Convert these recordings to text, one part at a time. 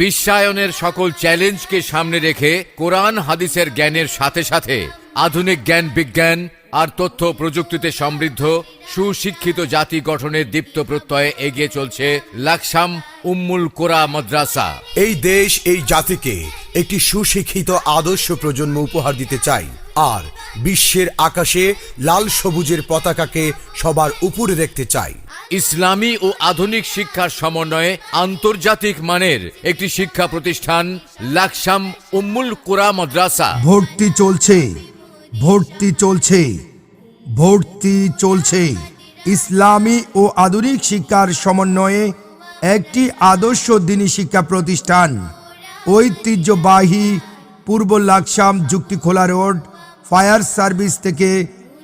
বিশ্বায়নের সকল চ্যালেঞ্জকে সামনে রেখে কোরআন হাদিসের জ্ঞানের সাথে সাথে আধুনিক জ্ঞান বিজ্ঞান আর তথ্য প্রযুক্তিতে সমৃদ্ধ সুশিক্ষিত জাতি গঠনের দীপ্ত প্রত্যয়ে এগিয়ে চলছে লাকসাম উম্মুল কোরা মাদ্রাসা। এই দেশ এই জাতিকে একটি সুশিক্ষিত আদর্শ প্রজন্ম উপহার দিতে চাই, আর বিশ্বের আকাশে লাল সবুজের পতাকাকে সবার উপরে দেখতে চাই। ইসলামী ও আধুনিক শিক্ষার সমন্বয়ে আন্তর্জাতিক মানের একটি শিক্ষা প্রতিষ্ঠান লাকসাম উম্মুল কোরা মাদ্রাসা। ভর্তি চলছে, ভর্তি চলছে, ভর্তি চলছে। ইসলামী ও আধুনিক শিক্ষার সমন্বয়ে একটি আদর্শ দ্বীনি শিক্ষা প্রতিষ্ঠান, ঐতিহ্যবাহী পূর্ব লাকসাম যুক্তিখোলা রোড, ফায়ার সার্ভিস থেকে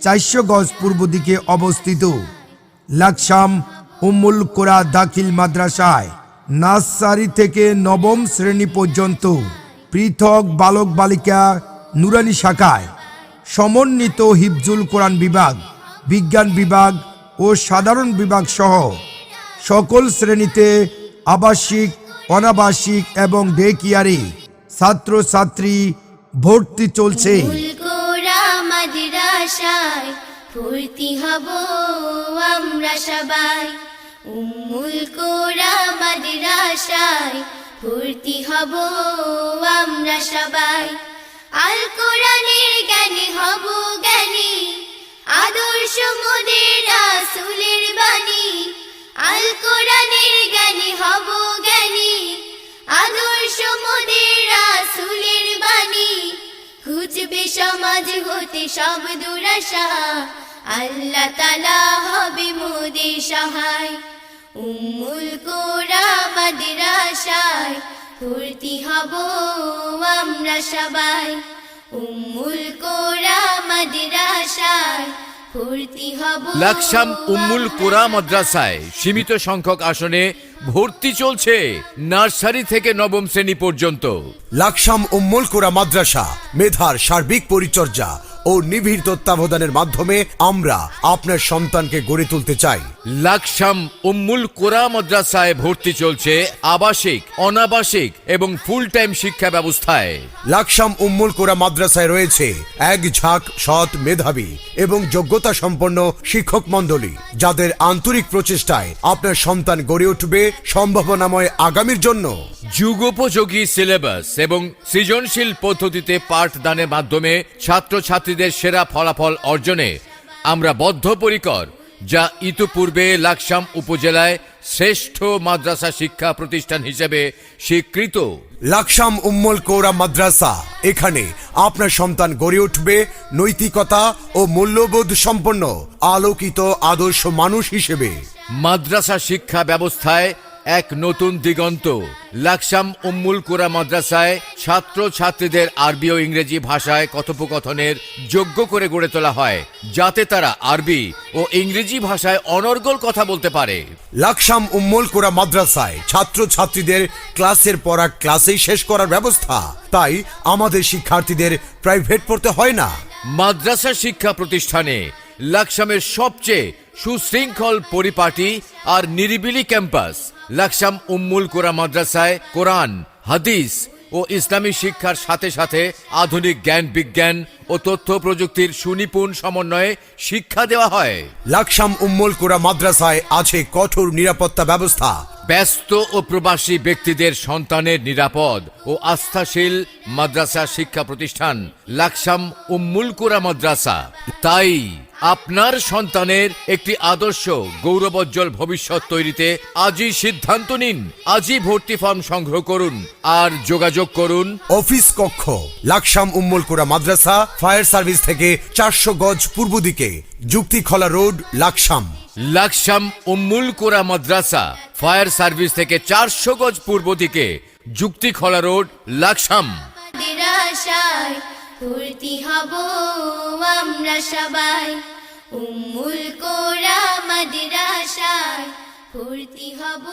400 গজ পূর্ব দিকে অবস্থিত লাকসাম উম্মুল কোরা দাখিল মাদ্রাসায় নার্সারি থেকে নবম শ্রেণী পর্যন্ত পৃথক বালক বালিকা নুরানি শাখায় সমন্বিত হিফজুল কোরআন বিভাগ, বিজ্ঞান বিভাগ ও সাধারণ বিভাগ সহ সকল শ্রেণীতে আবাসিক, অনাবাসিক এবং ডে কেয়ারে ছাত্রছাত্রী ভর্তি চলছে। ভর্তি হব আমরা সবাই উম্মুল কোরা মাদ্রাসায়, ভর্তি হব আমরা সবাই। আল কোরআনের জ্ঞানী হব জ্ঞানী, আদর্শ মোদের রাসূলের বাণী। আল কোরআনের জ্ঞানী হব জ্ঞানী, আদর্শ মোদের রাসূলের বাণী। খুঁজবে সমাজ হতে সব দুরাশা, আল্লাহ তাআলা হবে মোদের সহায়। উম্মুল কোরা মাদ্রাসায় ভর্তি হব আমরা সবাই, উম্মুল কোরা মাদ্রাসায় ভর্তি হব। লাকসাম উম্মুল কোরা মাদ্রাসায় সীমিত সংখ্যক আসনে ভর্তি চলছে নার্সারি থেকে নবম শ্রেণী পর্যন্ত। লাকসাম উম্মুল কোরা মাদ্রাসা মেধার সার্বিক পরিচর্যা ও নিবিড় তত্ত্বাবধানের মাধ্যমে আমরা আপনার সন্তানকে গড়ে তুলতে চাই। লাকসাম উম্মুল কোরা মাদ্রাসায় ভর্তি চলছে আবাসিক, অনাবাসিক এবং ফুল টাইম শিক্ষা ব্যবস্থায়। লাকসাম উম্মুল কোরা মাদ্রাসায় রয়েছে এক ঝাঁক সৎ, মেধাবী এবং যোগ্যতা সম্পন্ন শিক্ষক মণ্ডলী, যাদের আন্তরিক প্রচেষ্টায় আপনার সন্তান গড়ে উঠবে সম্ভাবনাময় আগামীর জন্য। যুগোপযোগী সিলেবাস এবং সৃজনশীল পদ্ধতিতে পাঠদানের মাধ্যমে ছাত্রছাত্রীদের সেরা ফলাফল অর্জনে আমরা বদ্ধপরিকর, যা ইতিপূর্বে লাকসাম উপজেলায় শ্রেষ্ঠ মাদ্রাসা শিক্ষা প্রতিষ্ঠান হিসেবে স্বীকৃত। লাকসাম উম্মুল কোরা মাদ্রাসা, এখানে আপনার সন্তান গড়ে উঠবে নৈতিকতা ও মূল্যবোধ সম্পন্ন আলোকিত আদর্শ মানুষ হিসেবে। মাদ্রাসা শিক্ষা ব্যবস্থায় এক নতুন দিগন্ত। লাকসাম উম্মুল কোরা মাদ্রাসায় ছাত্র ছাত্রীদের আরবি ও ইংরেজি ভাষায় কথোপকথনের যোগ্য করে গড়ে তোলা হয়, যাতে তারা আরবি ও ইংরেজি ভাষায় অনর্গল কথা বলতে পারে। লাকসাম উম্মুল কোরা মাদ্রাসায় ছাত্র ছাত্রীদের ক্লাসের পড়া ক্লাসেই শেষ করার ব্যবস্থা, তাই আমাদের শিক্ষার্থীদের প্রাইভেট পড়তে হয় না। মাদ্রাসা শিক্ষা প্রতিষ্ঠানে লাকসামের সবচেয়ে সুশৃঙ্খল পরিপাটি আর নিরিবিলি ক্যাম্পাস। লাকসাম উম্মুল কোরা মাদ্রাসায় কোরআন, হাদিস ও ইসলামী শিক্ষার সাথে সাথে আধুনিক জ্ঞান বিজ্ঞান ও তথ্য প্রযুক্তির সুনিপুণ সমন্বয়ে শিক্ষা দেওয়া হয়। লাকসাম উম্মুল কোরা মাদ্রাসায় আছে কঠোর নিরাপত্তা ব্যবস্থা। ব্যস্ত ও প্রবাসী ব্যক্তিদের সন্তানের নিরাপদ ও আস্থাশীল মাদ্রাসা শিক্ষা প্রতিষ্ঠান লাকসাম উম্মুল কোরা মাদ্রাসা। তাই আপনার সন্তানের একটি আদর্শ গৌরবোজ্জ্বল ভবিষ্যৎ তৈরিতে আজই সিদ্ধান্ত নিন। আজই ভর্তি ফর্ম সংগ্রহ করুন আর যোগাযোগ করুন। অফিস কক্ষ লাকসাম উম্মুল কোরা মাদ্রাসা, ফায়ার সার্ভিস থেকে 400 গজ পূর্ব দিকে, যুক্তিখোলা রোড, লাকসাম। লাকসাম উম্মুল কোরা মাদ্রাসা, ফায়ার সার্ভিস থেকে 400 গজ পূর্ব দিকে, যুক্তিখোলা রোড, লাকসাম। ভর্তি হব আমরা সবাই উম্মুল কোরা মাদ্রাসায়, ভর্তি হব।